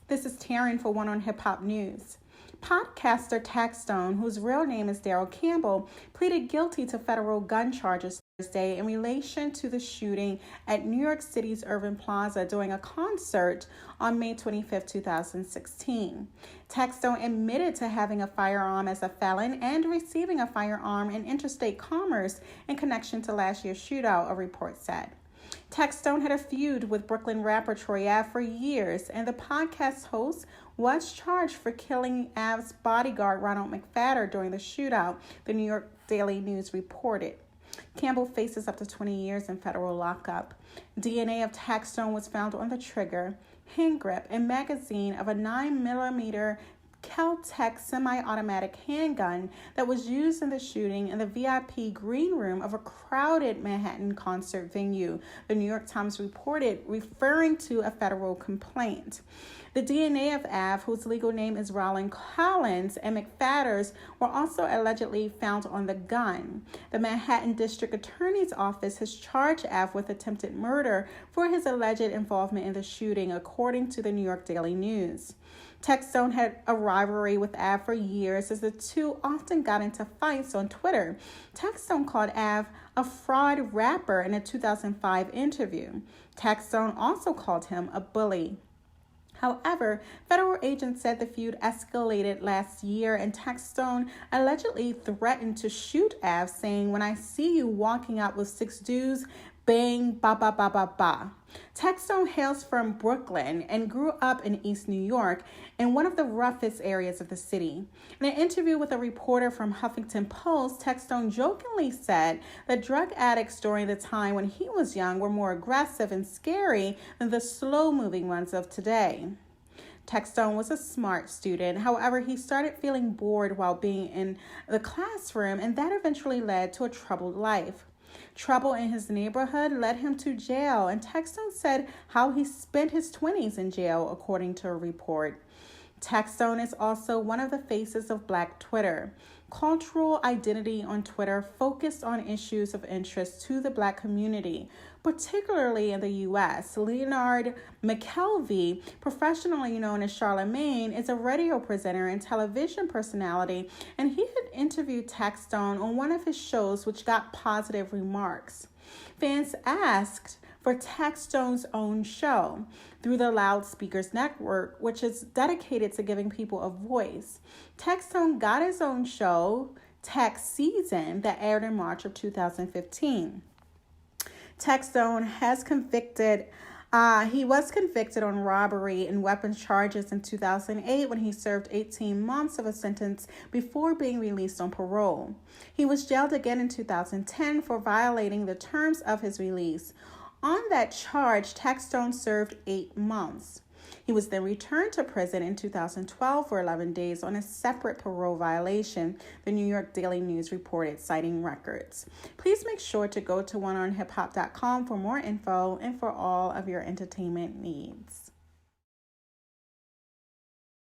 This is Taryn for One on Hip Hop News. Podcaster Taxstone, whose real name is Daryl Campbell, pleaded guilty to federal gun charges Thursday in relation to the shooting at New York City's Irving Plaza during a concert on May 25, 2016. Taxstone admitted to having a firearm as a felon and receiving a firearm in interstate commerce in connection to last year's shootout, a report said. Taxstone had a feud with Brooklyn rapper Troy Ave for years, and the podcast host was charged for killing Ave's bodyguard Ronald McFadden during the shootout, the New York Daily News reported. Campbell faces up to 20 years in federal lockup. DNA of Taxstone was found on the trigger, hand grip, and magazine of a 9mm Kel-Tec semi-automatic handgun that was used in the shooting in the VIP green room of a crowded Manhattan concert venue, the New York Times reported, referring to a federal complaint. The DNA of Ave, whose legal name is Roland Collins, and McFadden's were also allegedly found on the gun. The Manhattan District Attorney's Office has charged Ave with attempted murder for his alleged involvement in the shooting, according to the New York Daily News. Taxstone had a rivalry with Ave for years as the two often got into fights on Twitter. Taxstone called Ave a fraud rapper in a 2005 interview. Taxstone also called him a bully. However, federal agents said the feud escalated last year and Taxstone allegedly threatened to shoot Ave, saying, "When I see you walking out with 6 dudes, bang, ba, ba, ba, ba, ba." Taxstone hails from Brooklyn and grew up in East New York, in one of the roughest areas of the city. In an interview with a reporter from Huffington Post, Taxstone jokingly said that drug addicts during the time when he was young were more aggressive and scary than the slow-moving ones of today. Taxstone was a smart student. However, he started feeling bored while being in the classroom, and that eventually led to a troubled life. Trouble in his neighborhood led him to jail, and Taxstone said how he spent his 20s in jail, according to a report. Taxstone is also one of the faces of Black Twitter. Cultural identity on Twitter focused on issues of interest to the Black community, particularly in the U.S. Leonard McKelvey, professionally known as Charlemagne, is a radio presenter and television personality, and he had interviewed Taxstone on one of his shows, which got positive remarks. Fans asked for Taxstone's own show through the Loudspeakers Network, which is dedicated to giving people a voice. Taxstone got his own show, Tax Season, that aired in March of 2015. Taxstone he was convicted on robbery and weapons charges in 2008 when he served 18 months of a sentence before being released on parole. He was jailed again in 2010 for violating the terms of his release. On that charge, Taxstone served 8 months. He was then returned to prison in 2012 for 11 days on a separate parole violation, the New York Daily News reported, citing records. Please make sure to go to ONEONHIPHOP.com for more info and for all of your entertainment needs.